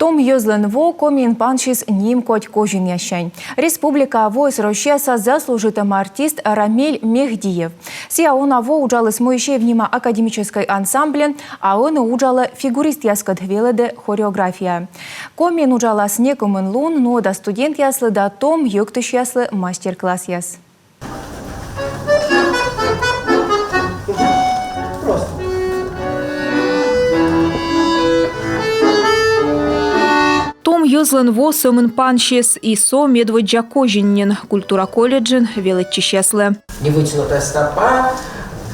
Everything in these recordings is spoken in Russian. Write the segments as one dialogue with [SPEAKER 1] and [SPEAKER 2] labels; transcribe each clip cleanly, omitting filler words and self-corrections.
[SPEAKER 1] Том юзлен во комин паншис ним коть кожин ящань. Республика войс рощеса заслужитым артист Рамиль Мехдиев. Сия он во уджалы смоющее внима академической ансамблен, а он уджалы фигурист яскад веледе хореография. Комин уджала снекумен лун, но да студент яслы да том юктыш яслы мастер-класс яс. Том юзлен во сомын паншис и со медводжа кожиннен. Культура колледжин величи счастле.
[SPEAKER 2] Невытянутая стопа,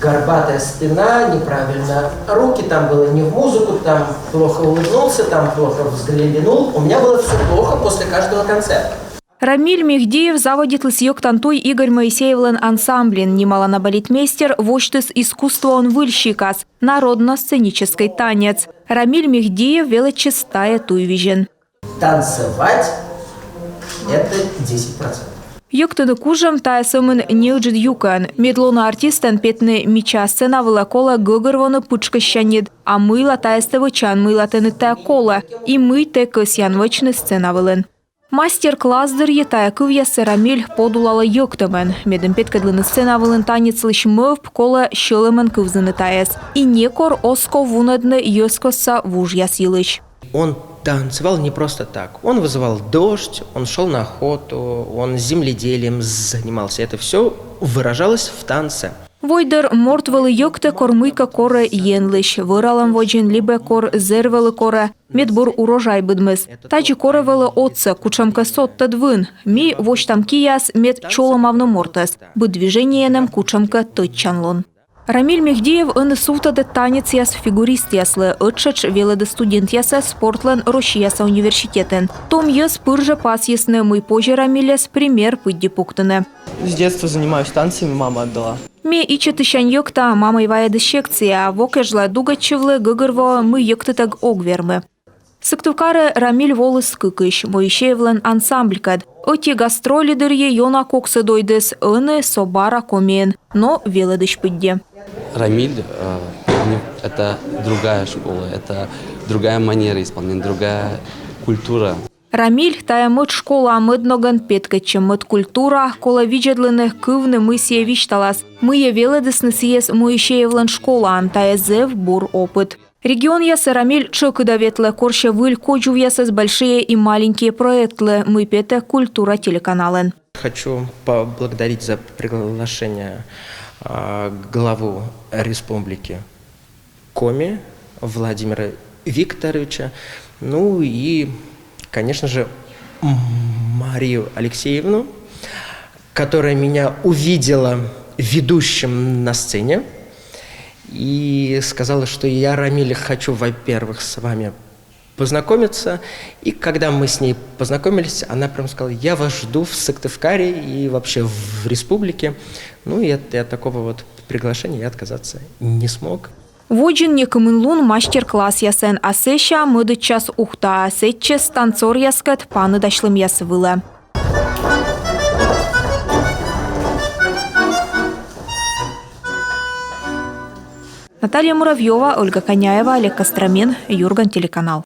[SPEAKER 2] горбатая спина, неправильно руки, там было не в музыку, там плохо улыбнулся, там плохо взглянул. У меня было все плохо после каждого концерта.
[SPEAKER 1] Рамиль Мехдиев заводит лысьёк тантой Игорь Моисеевлен ансамблен. Немало на балетмейстер, вождыс искусства он выльщикас. Народно-сценический танец. Рамиль Мехдиев величи стая туйвижен.
[SPEAKER 2] Танцевать – это 10%.
[SPEAKER 1] Йоктыны кужам тая сымын неуджид юкан. Медлона артистен петны мича сцена вылакола гыгырвоны пучкащанид, а мыла таестывы чан мылатыны тая кола, и мы те кысянвычны сцена вылын. Мастер-класс дыр тая кывьясы Рамиль подулала йоктымен. Медым петкадлыны сцена вылын танец лыш мövп кола шылымын кывзыны таес. И некор оско вунадны йоскоса вуж ясилыш.
[SPEAKER 2] Он танцевал не просто так. Он вызывал дождь, он шел на охоту, он земледелием занимался. Это все выражалось в танце.
[SPEAKER 1] Войдер мортвалы йокте кормыка коре енлыш. Выралам воджин либе кор зервалы коре. Медбур урожай быдмыз. Тачи коревалы отца кучамка сотта двын. Ми вож там кияс мед чоломавно мортас. Бы движениенем кучамка тотчанлон. Рамиль Мехдиев ын султады танец яс фигурист яслы, отшач веледы студент яса спортлен Рошияса университетен. Том яс пыржа пас ясны, мы позже Рамиляс пример пыдди пуктыны.
[SPEAKER 3] С детства занимаюсь танцами, мама отдала.
[SPEAKER 1] Ме ичы тышань йокта мама ивая секция, вокежла дугачевлы гыгырво мы йоктытаг огвермы. Сыктывкары Рамиль волыс кыкыш, Моисеевлен ансамблькад. Оти гастролидерье йона коксы дойдыс, ыны собара комен, но веледыш пыдде.
[SPEAKER 4] Рамиль – это другая школа, это другая манера исполнения, другая культура.
[SPEAKER 1] Рамиль тая мыт школа мыдноган петкачем мыт культура, кола виджедлыных кывны мысия вишталас. Мые веледысны съез Моисеевлен школа, тая зев бур опыт. Регион ясы Рамиль чокыда ветле корще выль коджув ясыс большие и маленькие проекты. Мы пете культура телеканален.
[SPEAKER 2] Хочу поблагодарить за приглашение главу республики Коми Владимира Викторовича, ну и, конечно же, Марию Алексеевну, которая меня увидела ведущим на сцене и сказала, что я, Рамиль, хочу, во-первых, с вами познакомиться. И когда мы с ней познакомились, она прям сказала: я вас жду в Сыктывкаре и вообще в республике. Ну и от такого вот приглашения я отказаться не смог.
[SPEAKER 1] Воджин некомынлун мастер-класс ясен, а сеща мыды час ухта, а сетчес танцор яскат паны дашлым ясывыла. Наталья Муравьева, Ольга Коняева, Олег Костромин, Юрган, телеканал.